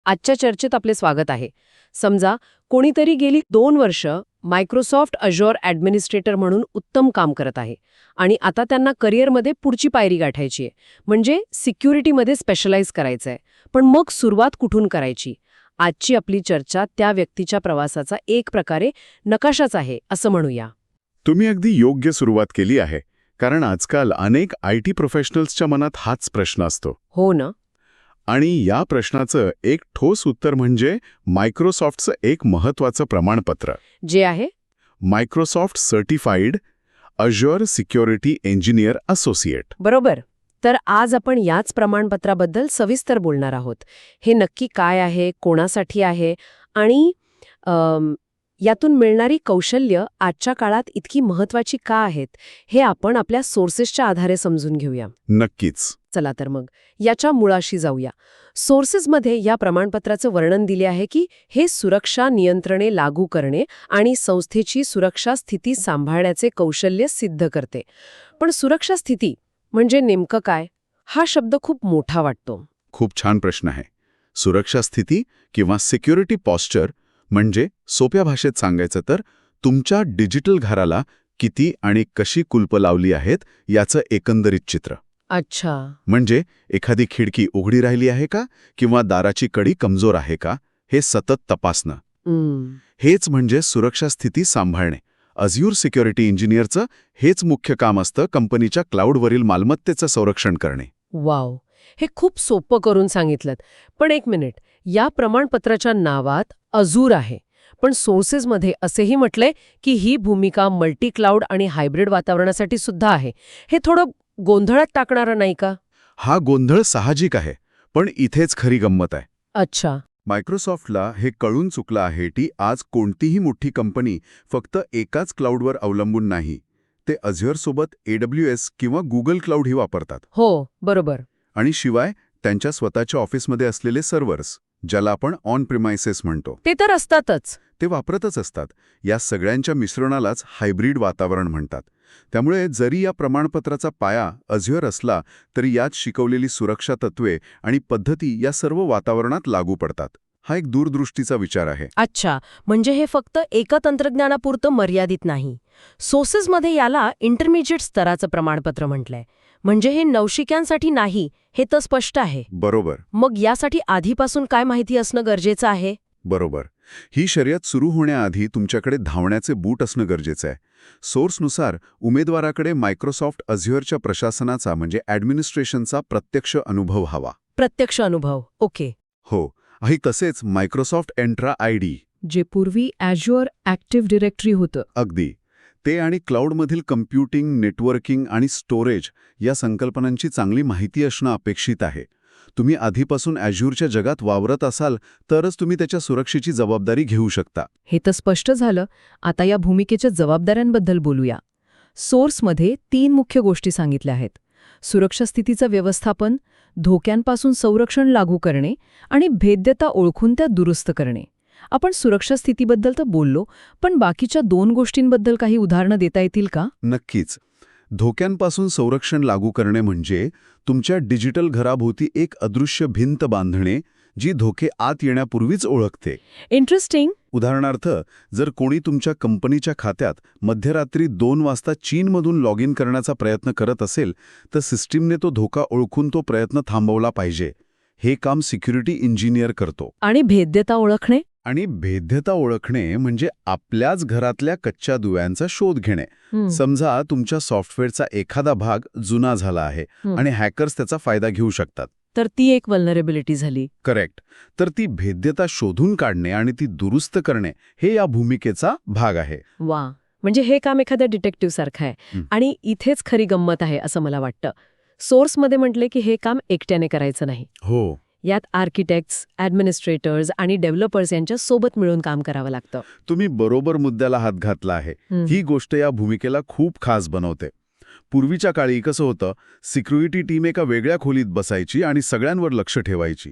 आजच्या चर्चेत आपले स्वागत आहे. समजा कोणीतरी गेली 2 वर्ष मायक्रोसॉफ्ट अज्युअर ॲडमिनिस्ट्रेटर म्हणून उत्तम काम करत आहे आणि आता त्यांना करिअरमध्ये पुढची पायरी गाठायची आहे, म्हणजे सिक्युरिटीमध्ये स्पेशलाइज करायचं आहे. पण मग सुरुवात कुठून करायची? आजची आपली चर्चा त्या व्यक्तीच्या प्रवासाचा एक प्रकारे नकाशाच आहे असं म्हणूया. तुम्ही अगदी योग्य सुरुवात केली आहे, कारण आजकाल अनेक IT प्रोफेशनल्सच्या मनात हाच प्रश्न असतो. हो ना? आणि या प्रश्नाचं एक ठोस उत्तर म्हणजे मायक्रोसॉफ्टचं एक महत्त्वाचं प्रमाणपत्र, जे आहे Microsoft certified Azure security engineer associate. बरोबर. तर आज आपण याच प्रमाणपत्राबद्दल सविस्तर बोलणार आहोत. हे नक्की काय आहे, कोणासाठी आहे आणि यातून मिळणारी कौशल्य आजच्या काळात इतकी महत्वाची का आहेत, हे आपण आपल्या सोर्सेसच्या आधारे समजून घेऊया. नक्कीच. चला तर मग याच्या मुळाशी जाऊया. सोर्सेसमध्ये या प्रमाणपत्राचं वर्णन दिले आहे की हे सुरक्षा नियंत्रणे लागू करणे आणि संस्थेची सुरक्षा स्थिती सांभाळण्याचे कौशल्य सिद्ध करते. पण सुरक्षा स्थिती म्हणजे नेमकं काय? हा शब्द खूप मोठा वाटतो. खूप छान प्रश्न आहे. सुरक्षा स्थिती किंवा सिक्युरिटी पॉस्चर म्हणजे सोप्या भाषेत सांगायचं तर तुमच्या डिजिटल घराला किती आणि कशी कुलपं लावली आहेत याचं एकंदरीत चित्र. अच्छा. म्हणजे एखादी खिडकी उघडी राहिली आहे का किंवा दाराची कडी कमजोर आहे का हे सतत तपासणं. हेच म्हणजे सुरक्षा स्थिती सांभाळणे. अज्युअर सिक्युरिटी इंजिनियरचं हेच मुख्य काम असतं, कंपनीच्या क्लाउडवरील मालमत्तेचं संरक्षण करणे. वाव, हे खूप सोपं करून सांगितलं. पण एक मिनिट, या प्रमाणपत्राच्या नावात अजूर आहे, पण सोर्सेसमध्ये असेही म्हटलंय की ही भूमिका मल्टी क्लाउड आणि हायब्रिड वातावरणासाठी सुद्धा आहे. हे थोडं गोंधळात टाकणारं नाही का? हा गोंधळ साहजिक आहे, पण इथेच खरी गंमत आहे. अच्छा. मायक्रोसॉफ्टला हे कळून चुकलं आहे की आज कोणतीही मोठी कंपनी फक्त एकाच क्लाउडवर अवलंबून नाही. ते अझ्युअरसोबत AWS किंवा गुगल क्लाउडही वापरतात. हो, बरोबर. आणि शिवाय त्यांच्या स्वतःच्या ऑफिसमध्ये असलेले सर्व्हर्स, ज्याला आपण ऑन प्रिमाइसेस म्हणतो, ते तर असतातच. ते वापरतच असतात. या सगळ्यांच्या मिश्रणालाच हायब्रिड वातावरण म्हणतात. त्यामुळे जरी या प्रमाणपत्राचा पाया अझ्युअर असला तरी यात शिकवलेली सुरक्षा तत्वे आणि पद्धती या सर्व वातावरणात लागू पडतात. हा एक दूरदृष्टीचा विचार आहे. अच्छा, म्हणजे हे फक्त एका तंत्रज्ञानापुरतं मर्यादित नाही. सोर्सेसमध्ये याला इंटरमिजिएट स्तराचं प्रमाणपत्र म्हटलंय. म्हणजे हे नवशिक्यांसाठी नाही, हे तर स्पष्ट आहे. बरोबर. मग यासाठी आधीपासून काय माहिती असणं गरजेचं आहे? बरोबर. ही शर्यत सुरू होण्याआधी तुमच्याकडे धावण्याचे बूट असणं गरजेचं आहे. सोर्सनुसार उमेदवाराकडे मायक्रोसॉफ्ट अझ्युअरच्या प्रशासनाचा म्हणजे ॲडमिनिस्ट्रेशनचा प्रत्यक्ष अनुभव हवा. प्रत्यक्ष अनुभव, ओके. हो, आणि तसेच मायक्रोसॉफ्ट एंट्रा ID, जे पूर्वी अॅज्युअर ॲक्टिव्ह डिरेक्टरी होतं. अगदी ते, आणि क्लाउडमधील कम्प्युटिंग, नेटवर्किंग आणि स्टोरेज या संकल्पनांची चांगली माहिती असणं अपेक्षित आहे. तुम्ही आधीपासून अॅज्युअरच्या जगात वावरत असाल तरच तुम्ही त्याच्या सुरक्षेची जबाबदारी घेऊ शकता. हे तर स्पष्ट झालं. आता या भूमिकेच्या जबाबदाऱ्यांबद्दल बोलूया. सोर्समध्ये 3 मुख्य गोष्टी सांगितल्या आहेत: सुरक्षा स्थितीचं व्यवस्थापन, धोक्यांपासून संरक्षण लागू करणे आणि भेद्यता ओळखून त्या दुरुस्त करणे. आपण सुरक्षा स्थितीबद्दल तर बोललो, पण बाकीच्या 2 गोष्टींबद्दल काही उदाहरणं देता येतील का? नक्कीच. धोक्यांपासून संरक्षण लागू करणे म्हणजे तुमच्या डिजिटल घराभोवती एक अदृश्य भिंत बांधणे, जी धोके आत येण्यापूर्वीच ओळखते. इंटरेस्टिंग. उदाहरणार्थ, जर कोणी तुमच्या कंपनीच्या खात्यात मध्यरात्री 2 वाजता चीनमधून लॉग इन करण्याचा प्रयत्न करत असेल तर सिस्टीमने तो धोका ओळखून तो प्रयत्न थांबवला पाहिजे. हे काम सिक्युरिटी इंजिनियर करतो. आणि भेद्यता ओळखणे? आणि भेद्यता ओळखणे म्हणजे आपल्याच घरातल्या कच्च्या दुव्यांचा शोध घेणे. समजा तुमच्या सॉफ्टवेअरचा एखादा भाग जुना झाला आहे आणि हॅकर्स त्याचा फायदा घेऊ शकतात. तर ती एक वल्नरेबिलिटी झाली. करेक्ट. तर ती भेद्यता शोधून काढणे आणि ती दुरुस्त करणे हे या भूमिकेचा भाग आहे. वा, म्हणजे हे काम एखाद्या डिटेक्टिव्ह सारखं आहे. आणि इथेच खरी गंमत आहे असं मला वाटतं. सोर्समध्ये म्हटले की हे काम एकट्याने करायचं नाही. हो. यात आर्किटेक्ट्स, ॲडमिनिस्ट्रेटर्स आणि डेव्हलपर्स यांच्या सोबत मिळून काम करावं लागतं. तुम्ही बरोबर मुद्द्याला हात घातला आहे. ही गोष्ट या भूमिकेला खूप खास बनवते. पूर्वीच्या काळी कसं होतं, सिक्युरिटी टीम एका वेगळ्या खोलीत बसायची आणि सगळ्यांवर लक्ष ठेवायची.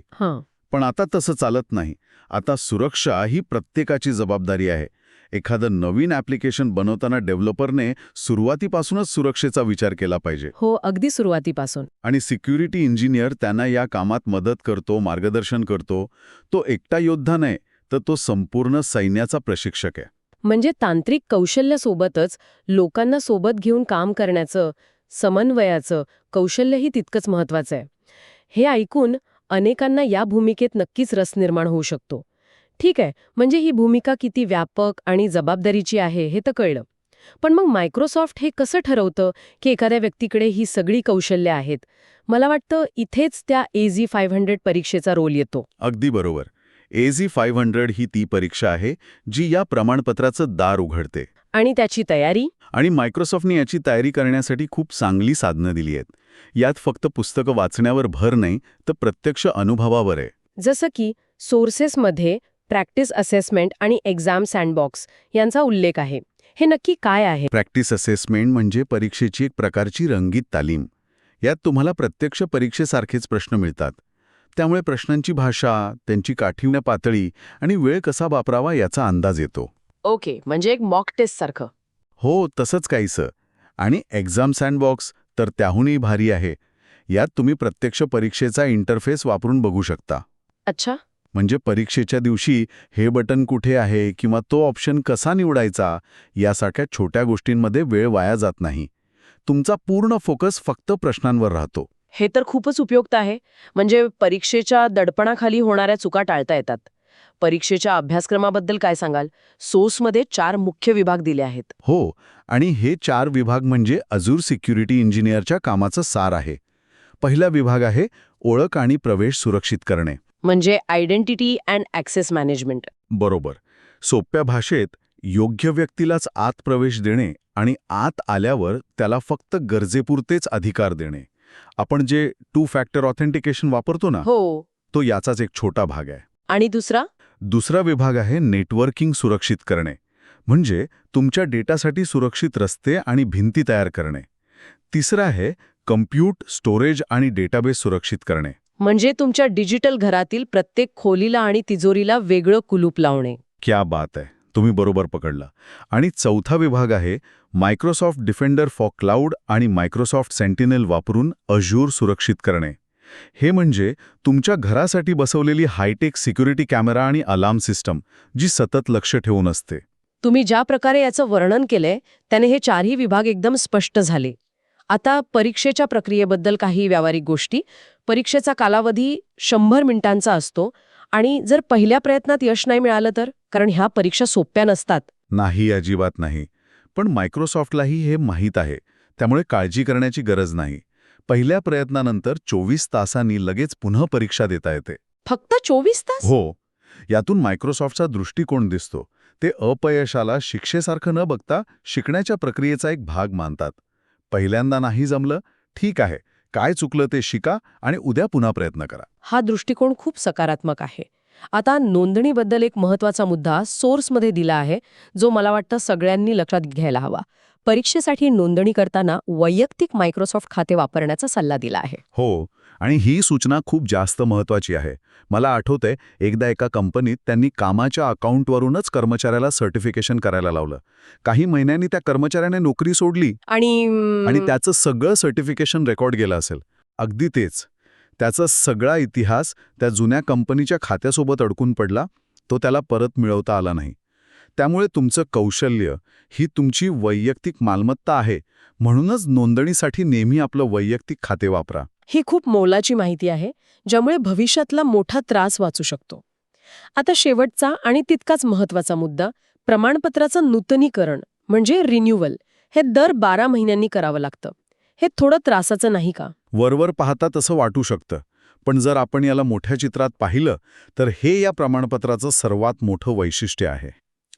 पण आता तसं चालत नाही. आता सुरक्षा ही प्रत्येकाची जबाबदारी आहे. एखादं नवीन ॲप्लिकेशन बनवताना डेव्हलपरने सुरुवातीपासूनच सुरक्षेचा विचार केला पाहिजे. हो, अगदी सुरुवातीपासून. आणि सिक्युरिटी इंजिनियर त्यांना या कामात मदत करतो, मार्गदर्शन करतो. तो एकटा योद्धा नाही, तर तो संपूर्ण सैन्याचा प्रशिक्षक आहे. म्हणजे तांत्रिक कौशल्यासोबतच लोकांना सोबत घेऊन काम करण्याचं, समन्वयाचं कौशल्यही तितकंच महत्वाचं आहे. हे ऐकून अनेकांना या भूमिकेत नक्कीच रस निर्माण होऊ शकतो. ठीक आहे, म्हणजे ही भूमिका किती व्यापक आणि जबाबदारीची आहे हे तर कळलं. पण मग मायक्रोसॉफ्ट हे कसं ठरवतं की एखाद्या व्यक्तीकडे ही सगळी कौशल्य आहेत? मला वाटतं इथेच त्या AZ-500 परीक्षेचा रोल येतो. अगदी बरोबर. AZ-500 ही ती परीक्षा आहे जी या प्रमाणपत्राचं दार उघडते. आणि त्याची तयारी? आणि मायक्रोसॉफ्टने याची तयारी करण्यासाठी खूप चांगली साधनं दिली आहेत. यात फक्त पुस्तकं वाचण्यावर भर नाही, तर प्रत्यक्ष अनुभवावर आहे. जसं की सोर्सेसमध्ये प्रॅक्टिस असेसमेंट आणि एक्झाम सँडबॉक्स यांचा उल्लेख आहे. हे नक्की काय आहे? प्रॅक्टिस असेसमेंट म्हणजे परीक्षेची एक प्रकारची रंगीत तालीम. यात तुम्हाला प्रत्यक्ष परीक्षेसारखेच प्रश्न मिळतात. त्यामुळे प्रश्नांची भाषा, त्यांची काठीण्य पातळी आणि वेळ कसा वापरावा याचा अंदाज येतो. ओके, म्हणजे एक मॉक टेस्ट सारखं. हो, तसंच काहीसं. आणि एक्झाम सँडबॉक्स तर त्याहूनही भारी आहे. यात तुम्ही प्रत्यक्ष परीक्षेचा इंटरफेस वापरून बघू शकता. अच्छा. म्हणजे परीक्षेच्या दिवशी हे बटन कुठे आहे किंवा तो ऑप्शन कसा निवडायचा यासारख्या छोट्या गोष्टींमध्ये वेळ वाया जात नाही. तुमचा पूर्ण फोकस फक्त प्रश्नांवर राहतो. हे तर खूपच उपयुक्त आहे. म्हणजे परीक्षेच्या दडपणाखाली होणाऱ्या चुका टाळता येतात. परीक्षेच्या अभ्यासक्रमाबद्दल काय सांगाल? सोर्समध्ये 4 मुख्य विभाग दिले आहेत. हो, आणि हे 4 विभाग म्हणजे अझूर सिक्युरिटी इंजिनियरच्या कामाचं सार आहे. पहिला विभाग आहे ओळख आणि प्रवेश सुरक्षित करणे. म्हणजे आयडेंटिटी अँड ॲक्सेस मॅनेजमेंट. बरोबर. सोप्या भाषेत योग्य व्यक्तीलाच आत प्रवेश देणे आणि आत आल्यावर त्याला फक्त गरजेपुरतेच अधिकार देणे. आपण जे 2 फॅक्टर ऑथेंटिकेशन वापरतो ना, हो. तो याचाच एक छोटा भाग आहे. आणि दुसरा? दुसरा विभाग आहे नेटवर्किंग सुरक्षित करणे. म्हणजे तुमच्या डेटासाठी सुरक्षित रस्ते आणि भिंती तयार करणे. तिसरा आहे कम्प्यूट, स्टोरेज आणि डेटाबेस सुरक्षित करणे. म्हणजे तुमच्या डिजिटल घरातील प्रत्येक खोलीला आणि तिजोरीला वेगळं कुलूप लावणे. क्या बात आहे, तुम्ही बरोबर पकडला. आणि चौथा विभाग आहे मायक्रोसॉफ्ट डिफेंडर फॉर क्लाउड आणि मायक्रोसॉफ्ट सेंटिनेल वापरून अझूर सुरक्षित करणे. हे म्हणजे तुमच्या घरासाठी बसवलेली हायटेक सिक्युरिटी कॅमेरा आणि अलार्म सिस्टम जी सतत लक्ष ठेवून असते. तुम्ही ज्या प्रकारे याचं वर्णन केलंय त्याने हे 4ही विभाग एकदम स्पष्ट झाले. आता परीक्षेच्या प्रक्रियेबद्दल काही व्यावहारिक गोष्टी. परीक्षेचा कालावधी 100 मिनिटांचा असतो आणि जर पहिल्या प्रयत्नात यश नाही मिळालं तर? कारण ह्या परीक्षा सोप्या नसतात. नाही, अजिबात नाही. पण मायक्रोसॉफ्टलाही हे माहीत आहे, त्यामुळे काळजी करण्याची गरज नाही. पहिल्या प्रयत्नानंतर 24 तासांनी लगेच पुन्हा परीक्षा देता येते. फक्त 24 तास? हो. यातून मायक्रोसॉफ्टचा दृष्टिकोन दिसतो. ते अपयशाला शिक्षेसारखं न बघता शिकण्याच्या प्रक्रियेचा एक भाग मानतात. पहिल्यांदा नाही जमलं, ठीक आहे, काय चुकलं ते शिका आणि उद्या पुन्हा प्रयत्न करा. हा दृष्टिकोन खूप सकारात्मक आहे. आता नोंदणीबद्दल एक महत्त्वाचा मुद्दा सोर्समध्ये दिला आहे, जो मला वाटतं सगळ्यांनी लक्षात घ्यायला हवा. परीक्षेसाठी नोंदणी करताना वैयक्तिक मायक्रोसॉफ्ट खाते वापरण्याचा सल्ला दिला आहे. हो, आणि ही सूचना खूप जास्त महत्त्वाची आहे. मला आठवतंय, एकदा एका कंपनीत त्यांनी कामाच्या अकाउंटवरूनच कर्मचाऱ्याला सर्टिफिकेशन करायला लावलं. काही महिन्यांनी त्या कर्मचाऱ्याने नोकरी सोडली आणि त्याचं सगळं सर्टिफिकेशन रेकॉर्ड गेलं असेल. अगदी तेच. त्याचा सगळा इतिहास त्या जुन्या कंपनीच्या खात्यासोबत अडकून पडला. तो त्याला परत मिळवता आला नाही. त्यामुळे तुमचं कौशल्य ही तुमची वैयक्तिक मालमत्ता आहे. म्हणूनच नोंदणीसाठी नेहमी आपलं वैयक्तिक खाते वापरा. ही खूप मोलाची माहिती आहे, ज्यामुळे भविष्यातला मोठा त्रास वाचू शकतो. आता शेवटचा आणि तितकाच महत्त्वाचा मुद्दा, प्रमाणपत्राचं नूतनीकरण म्हणजे रिन्युअल. हे दर 12 महिन्यांनी करावं लागतं. हे थोडं त्रासाचं नाही का? वरवर पाहता तसं वाटू शकतं. पण जर आपण याला मोठ्या चित्रात पाहिलं तर हे या प्रमाणपत्राचं सर्वात मोठं वैशिष्ट्य आहे.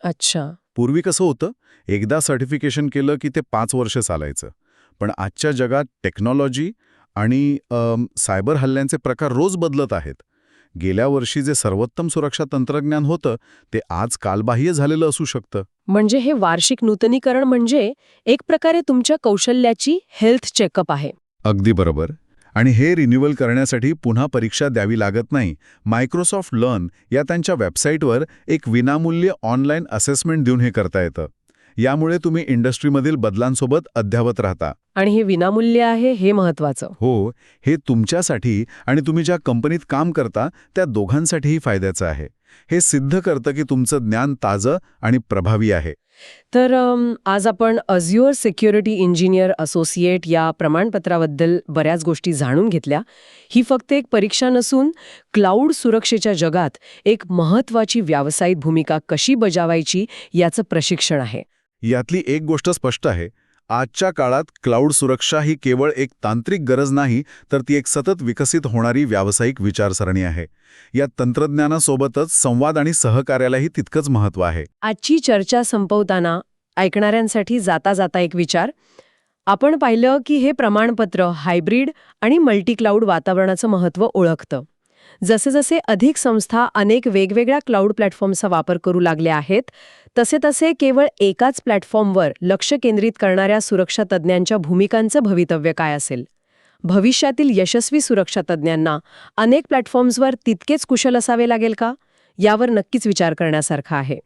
अच्छा. पूर्वी कसं होतं, एकदा सर्टिफिकेशन केलं की ते 5 वर्ष चालायचं. पण आजच्या जगात टेक्नॉलॉजी आणि सायबर हल्ल्यांचे प्रकार रोज बदलत आहेत. गेल्या वर्षी जे सर्वोत्तम सुरक्षा तंत्रज्ञान होतं ते आज कालबाह्य झालेलं असू शकतं. म्हणजे हे वार्षिक नूतनीकरण म्हणजे एक प्रकारे तुमच्या कौशल्याची हेल्थ चेकअप आहे. अगदी बरोबर. आणि हे रिन्युअल करण्यासाठी पुन्हा परीक्षा द्यावी लागत नाही. मायक्रोसॉफ्ट लर्न या त्यांच्या वेबसाईटवर एक विनामूल्य ऑनलाईन असेसमेंट देऊन हे करता येतं. यामुळे तुम्ही इंडस्ट्रीमधील बदलांसोबत अद्ययावत राहता. आणि हे विनामूल्य आहे हे महत्वाचं. हो, हे तुमच्यासाठी आणि तुम्ही ज्या कंपनीत काम करता त्या दोघांसाठीही फायद्याचं आहे. हे सिद्ध करतं की तुमचं ज्ञान ताजं आणि प्रभावी आहे. तर आज आपण अझ्युअर सिक्युरिटी इंजिनियर असोसिएट या प्रमाणपत्राबद्दल बऱ्याच गोष्टी जाणून घेतल्या. ही फक्त एक परीक्षा नसून क्लाउड सुरक्षेच्या जगात एक महत्त्वाची व्यावसायिक भूमिका कशी बजावायची याचं प्रशिक्षण आहे. यातली एक गोष्ट स्पष्ट आहे. आजच्या काळात क्लाउड सुरक्षा ही केवळ एक तांत्रिक गरज नाही, तर ती एक सतत विकसित होणारी व्यावसायिक विचारसरणी आहे. या तंत्रज्ञानासोबतच संवाद आणि सहकार्यालाही तितकंच महत्त्व आहे. आजची चर्चा संपवताना ऐकणाऱ्यांसाठी जाता जाता एक विचार. आपण पाहिलं की हे प्रमाणपत्र हायब्रिड आणि मल्टी क्लाउड वातावरणाचं महत्त्व ओळखतं. जसे जसे अधिक संस्था अनेक वेगवेगळ्या क्लाउड प्लॅटफॉर्मचा वापर करू लागल्या आहेत, तसे तसे केवळ एकाच प्लॅटफॉर्मवर लक्ष केंद्रित करणाऱ्या सुरक्षा तज्ज्ञांच्या भूमिकांचं भवितव्य काय असेल? भविष्यातील यशस्वी सुरक्षा तज्ज्ञांना अनेक प्लॅटफॉर्म्सवर तितकेच कुशल असावे लागेल का? यावर नक्कीच विचार करण्यासारखा आहे.